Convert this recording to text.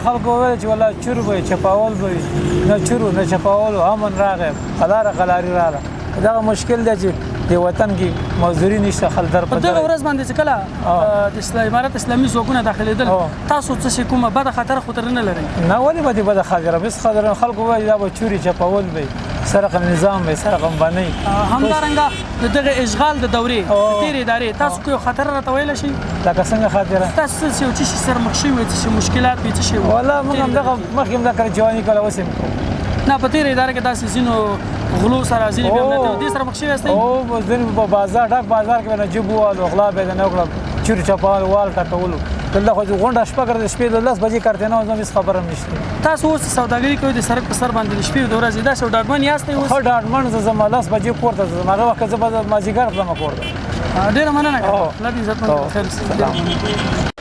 خلکو وویل چې والله چور به وي چپاول به وي نه چور نه چپاول امن راغی قلاره قلاري راغله دغه مشکل دی چې د وطن کې مزدوري نشته خلک در په دغه ورځ باندې چې کله د امارت اسلامي ځواکونه داخلېدل تاسو څه کومه بده خطر خطر نه لرئ نه ولې به دې بده خطره بس خطر خلکو وایي دا به چوري چپاول به سرق نظام به سرق بنئ همدارنګه د دغه اشغال د دورې تیرې ادارې تاسو کوم خطر راته ویلی شئ لکه څنګه خاطره تاسو څه یو څه سره مخ شوي څه مشکلات وي څه شی والله موږ همدغه مخکې هم دا کله جواني کوله اوس هم نه په تیرې اداره کې داسې ځینو غلو سره ځینې بې امنیتي دې سره مخ شوي یاستئ او ځینې په بازار ډک بازار کې به نجیب ووالو غلا به یې نه وکړه چوري چپاول وال ټکولو دلته خو غونډه شپه کړې شپې د 10 بجې کارته نه زما هیڅ خبره هم نشته تاسو اوس سوداګري کوئ د سړک په سر باندې د شپې د ورځې داسې ډاډمن یاستئ اوس ښه ډاډمن زه زما 10 بجې کور ته ځم هغه وخت زه به مازدیګر تلم کور ته ډېره مننه الله دې عزتمن خیر